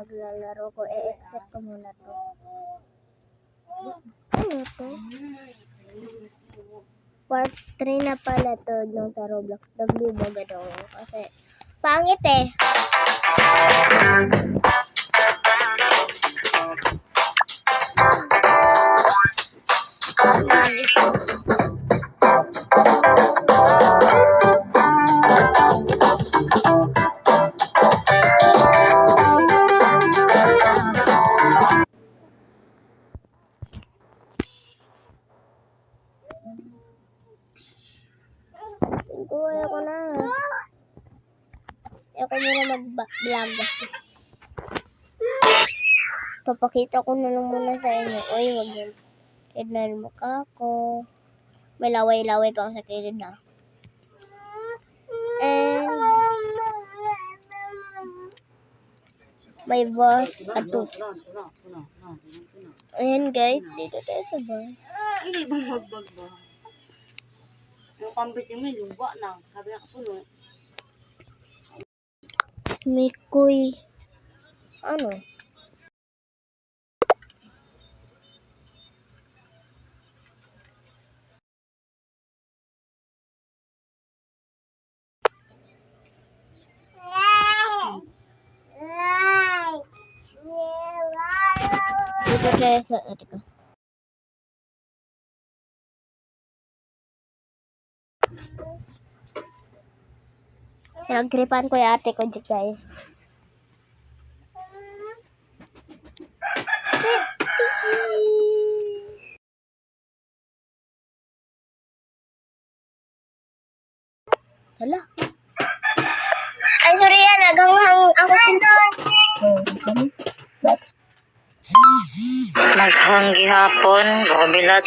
maglalaro ko. I-exit ko muna to. Ano to? Part 3 na pala to yung sa Roblox. Nagbibaga daw kasi pangit eh. Ayoko na. Ayoko muna mag-vlog. Papakita ko na lang muna sa inyo. Uy, wag yun. Tignan mo ka ako. May laway-laway pang sa kilid na. And may boss ato. Ayan guys, dito tayo sa boss. Hindi ba magbag ba? Yung kambis mo yung lumba na. Sabi na kapuno. May kuy. Ano? Dito tayo sa ate ko. Nagtripan ko yung ate ko dyan guys. Hala. Ay, sorry yan. Naganghang ako sinto. Naghanggi hapon. Kabilat.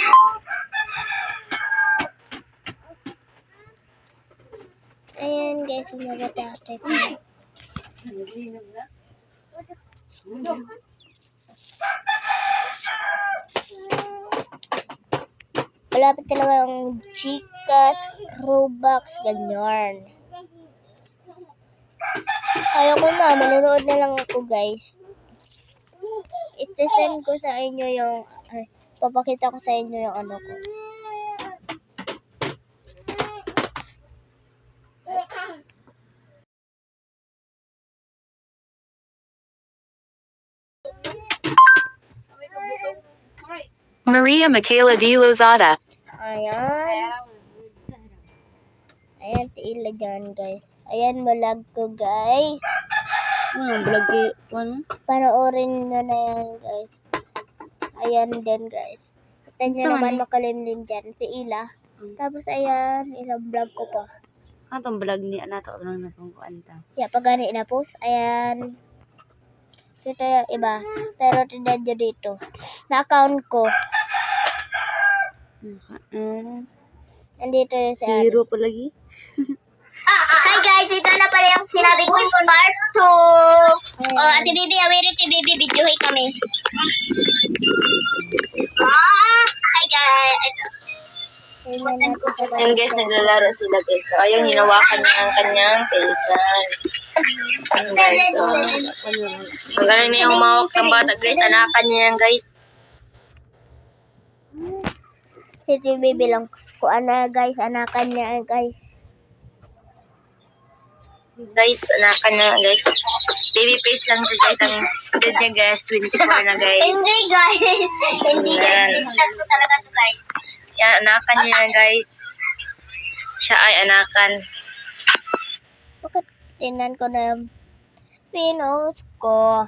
Ayan guys, sumagot yung ate ko. Malapit talaga yung Gcash, Robux, ganyan. Ayoko na, manonood na lang ako guys. I-send ko sa inyo yung, papakita ko sa inyo yung ano ko. Maria Michaela D. Lozada. Ayan. Ayan, tiila dyan guys. Ayan, malag ko guys. Vlog ko. Panoorin nyo na yan guys. Ayan din guys. Kita nyo naman makalimlim dyan. Si Ila. Tapos ayan, isang vlog ko pa. Atong vlog ni Anato. Ano na kung kuanta. Yeah, pag gani na post. Ayan. Ito yung iba. Pero tignan nyo dito. Sa account ko. Nandito yung sa Zero pa lagi. Hi guys, ito na pala yung sinabi ko part 2. Ate Bibi, awiri Ate Bibi, videohin kami. Hi guys. And guys, naglalaro sila guys. So, ayun, hinawakan niya ang kanyang pilisan. Guys, so, magaling niya humawak ng bata guys. Anakan niya yan guys. Si Ate Bibi lang. Kung ano guys, anakan niya guys. Guys, anakan niya guys. Baby face lang siya guys. Ang edad niya guys, 24 na guys. Hindi guys. Hindi guys. Instant ko talaga sa guys. Yan, anakan niya yan guys. Siya ay anakan. Bakit tinan ko na yung pinos ko?